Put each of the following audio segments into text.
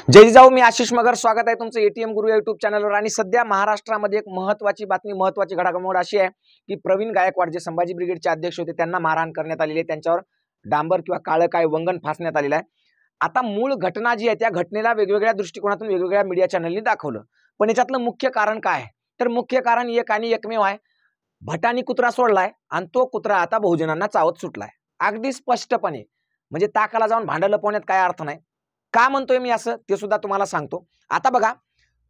जय जिजाऊ, मी आशिष मगर. स्वागत आहे तुमचं एटीएम गुरु युट्यूब चॅनलवर. आणि सध्या महाराष्ट्रामध्ये एक महत्त्वाची बातमी, महत्त्वाची घडामोड अशी आहे की प्रवीण गायकवाड जे संभाजी ब्रिगेडचे अध्यक्ष होते त्यांना मारहाण करण्यात आलेली आहे. त्यांच्यावर डांबर किंवा काळं काय वंगण फासण्यात आलेलं आहे. आता मूळ घटना जी आहे त्या घटनेला वेगवेगळ्या दृष्टिकोनातून वेगवेगळ्या मीडिया चॅनलनी दाखवलं, पण याच्यातलं मुख्य कारण काय आहे? तर मुख्य कारण एक आणि एकमेव आहे, भटानी कुत्रा सोडलाय आणि तो कुत्रा आता बहुजनांना चावत सुटलाय. अगदी स्पष्टपणे, म्हणजे ताकाला जाऊन भांडं लपवण्यात काय अर्थ नाही. का म्हणतोय मी असं ते सुद्धा तुम्हाला सांगतो. आता बघा,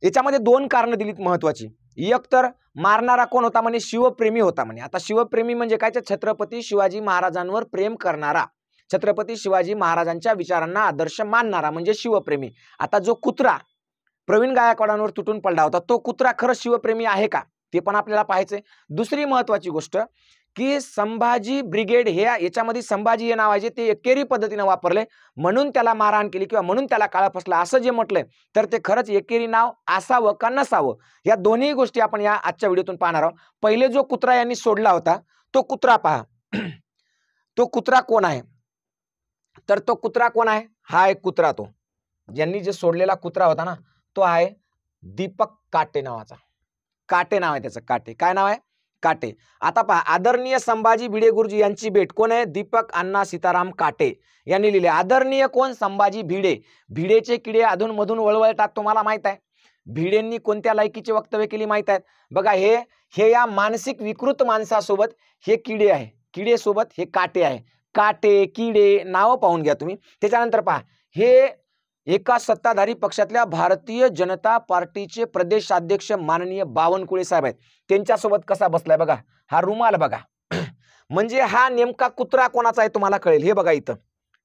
याच्यामध्ये दोन कारणं दिलीत महत्वाची. एक तर मारणारा कोण होता म्हणे, शिवप्रेमी होता म्हणे. आता शिवप्रेमी म्हणजे काय? छत्रपती शिवाजी महाराजांवर प्रेम करणारा, छत्रपती शिवाजी महाराजांच्या विचारांना आदर्श मानणारा म्हणजे शिवप्रेमी. आता जो कुत्रा प्रवीण गायकवाडांवर तुटून पडला होता, तो कुत्रा खरंच शिवप्रेमी आहे का, ते पण आपल्याला पाहायचंय. दुसरी महत्वाची गोष्ट की संभाजी ब्रिगेड हे याच्यामध्ये संभाजी हे नाव आहे ते एकेरी पद्धतीने वापरले म्हणून त्याला मारहाण केली किंवा म्हणून त्याला काळा फसला असं जे म्हटलंय, तर ते खरंच एकेरी नाव असावं का नसावं, या दोन्ही गोष्टी आपण या आजच्या व्हिडिओतून पाहणार आहोत. पहिले जो कुत्रा यांनी सोडला होता तो कुत्रा पहा. तो कुत्रा कोण आहे? तर तो कुत्रा कोण आहे? हा एक कुत्रा, तो ज्यांनी जे सोडलेला कुत्रा होता ना, तो आहे दीपक काटे नावाचा. काटे नाव आहे त्याचं. काटे, काय नाव आहे? काटे. आता पहा, आदरणीय संभाजी भिडे गुरुजी यांची भेट. कोण आहे? दीपक अण्णा सीताराम काटे यांनी लिहिले. आदरणीय कोण? संभाजी भिडे. भिडेचे किडे अधून मधून वळवळतात, तुम्हाला माहित आहे. भिडेंनी कोणत्या लायकीचे वक्तव्य केली माहित आहेत? बघा, हे या मानसिक विकृत माणसासोबत हे किडे आहे, किडे सोबत हे काटे आहे. काटे, किडे नाव पाहून घ्या तुम्ही. त्याच्यानंतर पहा, हे एका सत्ताधारी पक्षातल्या भारतीय जनता पार्टीचे प्रदेशाध्यक्ष माननीय बावनकुळे साहेब आहेत. त्यांच्यासोबत कसा बसलाय बघा, हा रुमाल बघा. म्हणजे हा नेमका कुत्रा कोणाचा आहे तुम्हाला कळेल. हे बघा इथं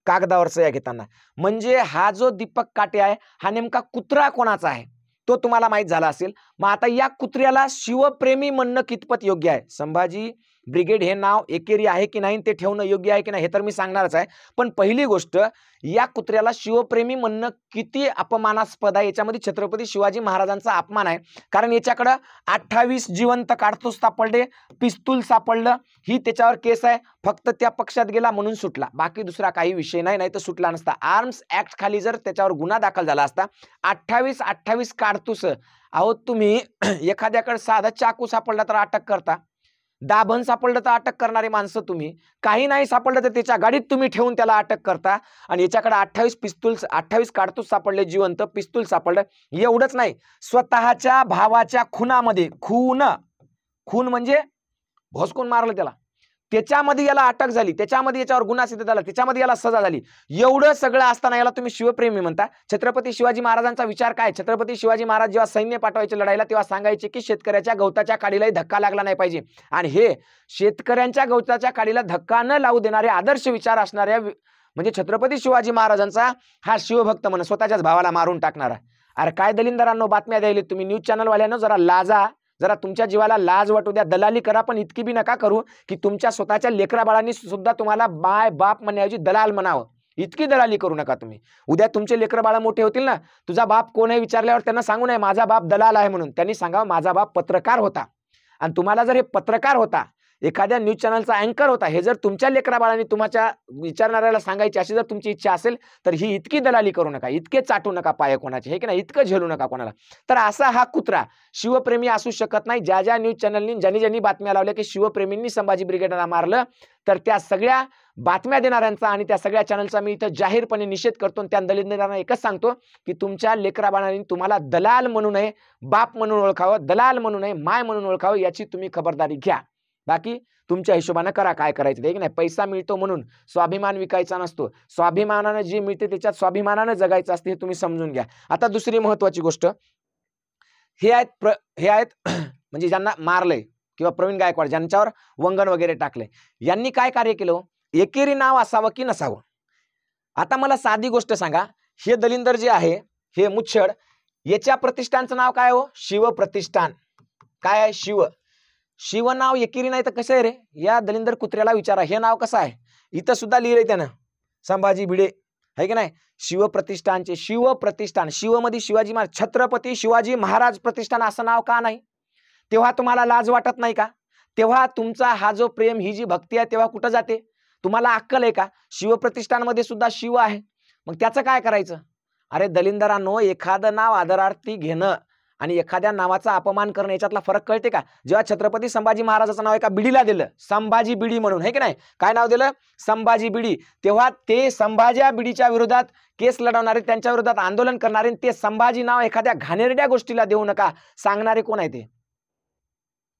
कागदावर सह्या घेताना, म्हणजे हा जो दीपक काटे आहे हा नेमका कुत्रा कोणाचा आहे तो तुम्हाला माहित झाला असेल. मग आता या कुत्र्याला शिवप्रेमी म्हणणं कितपत योग्य आहे? संभाजी ब्रिगेड हे नाव एकेरी आहे की नाही ते ठेवणं योग्य आहे की नाही हे तर मी सांगणारच आहे. पण पहिली गोष्ट, या कुत्र्याला शिवप्रेमी म्हणणं किती अपमानास्पद आहे. याच्यामध्ये छत्रपती शिवाजी महाराजांचा अपमान आहे. कारण याच्याकडं 28 जिवंत काडतूस सापडले, पिस्तूल सापडलं, ही त्याच्यावर केस आहे. फक्त त्या पक्षात गेला म्हणून सुटला, बाकी दुसरा काही विषय नाही, नाही तर सुटला नसता. आर्म्स ऍक्ट खाली जर त्याच्यावर गुन्हा दाखल झाला असता. 28 काडतूस. अहो, तुम्ही एखाद्याकडे साधा चाकू सापडला तर अटक करता, दाभण सापडलं तर अटक करणारे माणसं तुम्ही. काही नाही सापडलं तर त्याच्या गाडीत तुम्ही ठेवून त्याला अटक करता. आणि याच्याकडे 28 काडतूस सापडले, जिवंत पिस्तूल सापडलं. एवढंच नाही, स्वतःच्या भावाच्या खुनामध्ये, खून म्हणजे भोसकून मारलं त्याला, त्याच्यामध्ये याला अटक झाली, त्याच्यामध्ये याच्यावर गुन्हा सिद्ध झाला, त्याच्यामध्ये याला सजा झाली. एवढं सगळं असताना याला तुम्ही शिवप्रेमी म्हणता. छत्रपती शिवाजी महाराजांचा विचार काय? छत्रपती शिवाजी महाराज जेव्हा सैन्य पाठवायचे लढायला, तेव्हा सांगायचे की शेतकऱ्याच्या गवताच्या काडीलाही धक्का लागला नाही पाहिजे. आणि हे शेतकऱ्यांच्या गवताच्या काडीला धक्का न लावू देणारे आदर्श विचार असणाऱ्या म्हणजे छत्रपती शिवाजी महाराजांचा हा शिवभक्त म्हणून स्वतःच्याच भावाला मारून टाकणारा. अरे काय दलिंदरांनो बातम्या द्यायला तुम्ही? न्यूज चॅनलवाल्यांनो जरा लाजा, जरा तुमच्या जीवाला लाज वाटू द्या. दलाली करा, पण इतकी बी नका करू की तुमच्या स्वतःच्या लेकरा बाळांनी सुद्धा तुम्हाला बाय बाप म्हणण्याऐवजी दलाल म्हणावं. इतकी दलाली करू नका तुम्ही. उद्या तुमचे लेकर बाळ मोठे होतील ना, तुझा बाप कोण आहे विचारल्यावर त्यांना सांगू नये माझा बाप दलाल आहे म्हणून. त्यांनी सांगावं माझा बाप पत्रकार होता. आणि तुम्हाला जर हे पत्रकार होता, एखाद्या न्यूज चॅनलचा अँकर होता, हे जर तुमच्या लेकरा बाळांनी तुमच्या विचारणाऱ्याला सांगायची अशी जर तुमची इच्छा असेल, तर ही इतकी दलाली करू नका, इतके चाटू नका पाय कोणाचे, हे की नाही, इतकं झेलू नका कोणाला. तर असा हा कुत्रा शिवप्रेमी असू शकत नाही. ज्या न्यूज चॅनलनी ज्यांनी बातम्या लावल्या की शिवप्रेमींनी संभाजी ब्रिगेडला मारलं, तर त्या सगळ्या बातम्या देणाऱ्यांचा आणि त्या सगळ्या चॅनलचा मी इथं जाहीरपणे निषेध करतो. त्या दलिंदरांना एकच सांगतो की तुमच्या लेकरा बाळांनी तुम्हाला दलाल म्हणू नये, बाप म्हणून ओळखावं, दलाल म्हणू नये, माय म्हणून ओळखावं, याची तुम्ही खबरदारी घ्या. बाकी तुमच्या हिशोबाने करा काय करायचं ते, की नाही. पैसा मिळतो म्हणून स्वाभिमान विकायचा नसतो. स्वाभिमानानं जे मिळते त्याच्यात स्वाभिमानानं जगायचं असते, हे तुम्ही समजून घ्या. आता दुसरी महत्वाची गोष्ट, हे आहेत म्हणजे ज्यांना मारलंय किंवा प्रवीण गायकवाड ज्यांच्यावर वंगण वगैरे टाकले, यांनी काय कार्य केलं? एकेरी नाव असावं की नसावं? आता मला साधी गोष्ट सांगा, हे दलिंदर जे आहे, हे मुच्छड, याच्या प्रतिष्ठानचं नाव काय हो? शिव प्रतिष्ठान. काय आहे? शिव नाव एकेरी नाही तर कसं आहे रे? या दलिंदर कुत्र्याला विचारा, हे नाव कसं आहे? इथं सुद्धा लिहिलंय त्यानं, संभाजी भिडे, आहे की नाही. शिव प्रतिष्ठानचे, शिव प्रतिष्ठान, शिव मध्ये शिवाजी महाराज, छत्रपती शिवाजी महाराज प्रतिष्ठान असं नाव का नाही? तेव्हा तुम्हाला लाज वाटत नाही का? तेव्हा तुमचा हा जो प्रेम, ही जी भक्ती आहे, तेव्हा कुठं जाते? तुम्हाला अक्कल आहे का? शिवप्रतिष्ठानमध्ये सुद्धा शिव आहे, मग त्याचं काय करायचं? अरे दलिंदरांनो, एखादं नाव आदरार्थी घेणं आणि एखाद्या नावाचा अपमान करणं याच्यातला फरक कळते का? जेव्हा छत्रपती संभाजी महाराजाचं नाव एका बिडीला दिलं, संभाजी बिडी म्हणून, है की नाही? काय नाव दिलं? संभाजी बिडी. तेव्हा ते संभाजी बिडीच्या विरोधात केस लढवणारे, त्यांच्या विरोधात आंदोलन करणारे, ते संभाजी नाव एखाद्या घाणेरड्या गोष्टीला देऊ नका सांगणारे कोण आहे? ते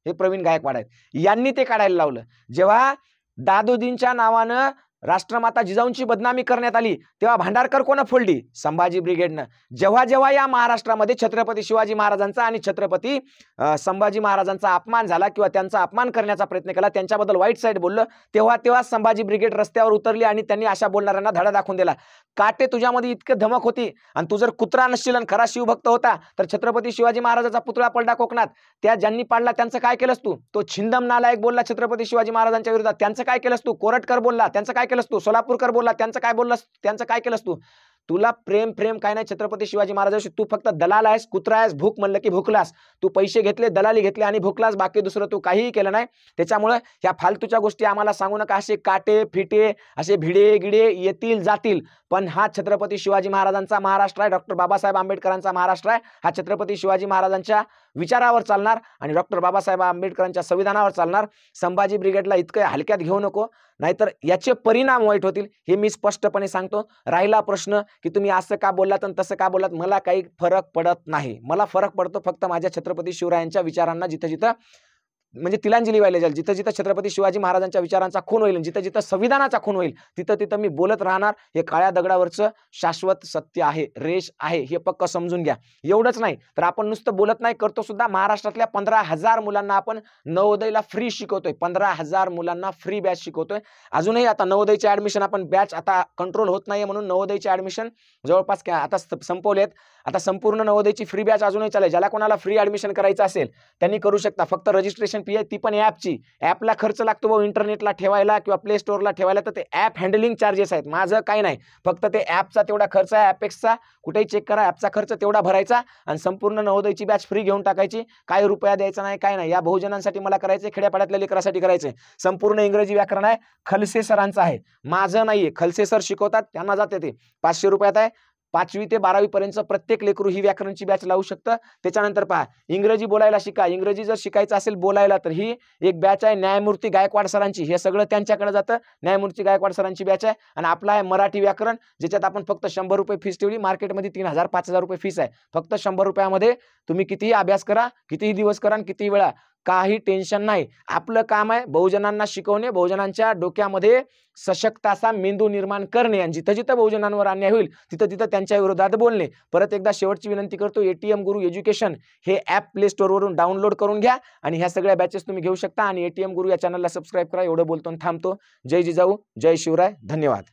हे प्रवीण गायकवाड आहेत. यांनी ते काढायला लावलं. जेव्हा दादोजींच्या नावानं राष्ट्रमाता जिजाऊंची बदनामी करण्यात आली, तेव्हा भांडारकर कोण फोडली? संभाजी ब्रिगेडनं. जेव्हा जेव्हा या महाराष्ट्रामध्ये छत्रपती शिवाजी महाराजांचा आणि छत्रपती संभाजी महाराजांचा अपमान झाला किंवा त्यांचा अपमान करण्याचा प्रयत्न केला, त्यांच्याबद्दल वाईट साईड बोललं, तेव्हा तेव्हा संभाजी ब्रिगेड रस्त्यावर उतरली आणि त्यांनी अशा बोलणाऱ्यांना धडा दाखवून दिला. काटे तुझ्यामध्ये इतकं धमक होती आणि तू जर कुत्रा नसशील आणि खरा शिवभक्त होता तर छत्रपती शिवाजी महाराजांचा पुतळा पडला कोकणात, त्या ज्यांनी पाडला त्यांचं काय केलंस तू? तो छिंदम नालायक बोलला छत्रपती शिवाजी महाराजांच्या विरोधात, त्यांचं काय केलंस तू? कोरटकर बोलला, त्यांचं काय केलंस तू? सोलापूरकर बोलला, त्यांचं काय बोललास? त्यांचं काय केलंस तू? तुला प्रेम काय नाही छत्रपती शिवाजी महाराजांशी. तू फक्त दलाल आहेस, कुत्रा आहेस, भूक म्हणलं की भुकलास. तू पैसे घेतले, दलाली घेतली आणि भुकलास, बाकी दुसरं तू काहीही केलं नाही. त्याच्यामुळे ह्या फालतूच्या गोष्टी आम्हाला सांगू नका. असे काटे फिटे, असे भिडे गिडे येतील जातील, पण हा छत्रपती शिवाजी महाराजांचा महाराष्ट्र आहे, डॉक्टर बाबासाहेब आंबेडकरांचा महाराष्ट्र आहे. हा छत्रपती शिवाजी महाराजांच्या विचारावर चालणार आणि डॉक्टर बाबासाहेब आंबेडकरांच्या संविधानावर चालणार. संभाजी ब्रिगेडला इतकं हलक्यात घेऊ नको, नाहीतर याचे परिणाम वाईट होतील, हे मी स्पष्टपणे सांगतो. राहिला प्रश्न की तुम्ही असं का बोललात आणि तसं का बोललात, मला काही फरक पडत नाही. मला फरक पडतो फक्त माझ्या छत्रपती शिवरायांच्या विचारांना जिथं जिथं म्हणजे तिलांजली व्हायला जाईल, जिथं जिथं छत्रपती शिवाजी महाराजांच्या विचारांचा खून होईल, जिथं जिथं संविधानाचा खून होईल, तिथं तिथं मी बोलत राहणार. हे काळ्या दगडावरचं शाश्वत सत्य आहे, रेष आहे, हे पक्क समजून घ्या. एवढंच नाही तर आपण नुसतं बोलत नाही, करतो सुद्धा. महाराष्ट्रातल्या 15,000 मुलांना आपण नवोदयला फ्री शिकवतोय, 15,000 मुलांना फ्री बॅच शिकवतोय. अजूनही आता नवोदयचे ऍडमिशन आपण बॅच आता कंट्रोल होत नाहीये म्हणून नवोदयचे ऍडमिशन जवळपास आता संपवलेत. आता संपूर्ण नवोदयची फ्री बॅच अजूनही चालेल. ज्याला कोणाला फ्री ऍडमिशन करायचं असेल त्यांनी करू शकता. फक्त रजिस्ट्रेशन फी आहे, ती पण ॲपची. ॲपला खर्च लागतो भाऊ, इंटरनेटला ठेवायला किंवा प्ले स्टोअरला ठेवायला, तर ते ॲप हँडलिंग चार्जेस आहेत. माझं काही नाही, फक्त ते ॲपचा तेवढा खर्च आहे. ॲपेक्सचा कुठेही चेक करा, ॲपचा खर्च तेवढा भरायचा आणि संपूर्ण नवोदयची बॅच फ्री घेऊन टाकायची. काही रुपया द्यायचा नाही, काय नाही. या बहुजनांसाठी मला करायचं, खेड्यापाड्यातल्या लेकरासाठी करायचं. संपूर्ण इंग्रजी व्याकरण आहे, खलसे सरांचं आहे, माझं नाहीये. खलसे सर शिकवतात, त्यांना जाते ते. 500 रुपयात आहे. 5वी ते 12वी पर्यंत प्रत्येक लेकरू ही व्याकरणची बॅच लावू शकतं. त्याच्यानंतर पहा, इंग्रजी बोलायला शिका. इंग्रजी जर शिकायचं असेल बोलायला, तर ही एक बॅच आहे न्यायमूर्ती गायकवाड सरांची. हे सगळं त्यांच्याकडे जातं. न्यायमूर्ती गायकवाड सरांची बॅच आहे. आणि आपला आहे मराठी व्याकरण, ज्याच्यात आपण फक्त 100 रुपये फीस ठेवली. मार्केटमध्ये 3,000 5,000 रुपये फीस आहे. फक्त 100 रुपयामध्ये तुम्ही कितीही अभ्यास करा, कितीही दिवस करा आणि कितीही वेळा, काही टेन्शन नाही. आपलं काम आहे बहुजनांना शिकवणे, बहुजनांच्या डोक्यामध्ये सशक्त असा मेंदू निर्माण करणे आणि जिथं जिथं बहुजनांवर अन्याय होईल तिथं तिथं त्यांच्या विरोधात बोलणे. परत एकदा शेवटची विनंती करतो, एटीएम गुरु एज्युकेशन हे ॲप प्ले स्टोअरवरून डाउनलोड करून घ्या आणि ह्या सगळ्या बॅचेस तुम्ही घेऊ शकता. आणि एटीएम गुरु या चॅनलला सबस्क्राईब करा. एवढं बोलतो थांबतो. जय जिजाऊ, जय शिवराय, धन्यवाद.